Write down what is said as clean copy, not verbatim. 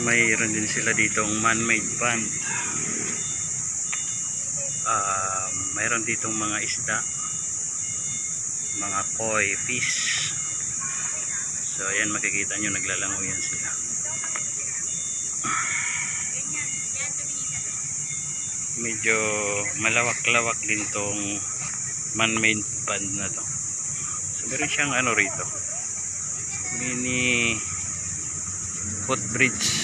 mayroon din sila ditong man-made pond. Mayroon ditong mga isda, mga koi fish. So ayan, makikita nyo naglalangoy yan sila. Medyo malawak-lawak din tong man-made pond na to. So meron siyang ano rito, mini footbridge.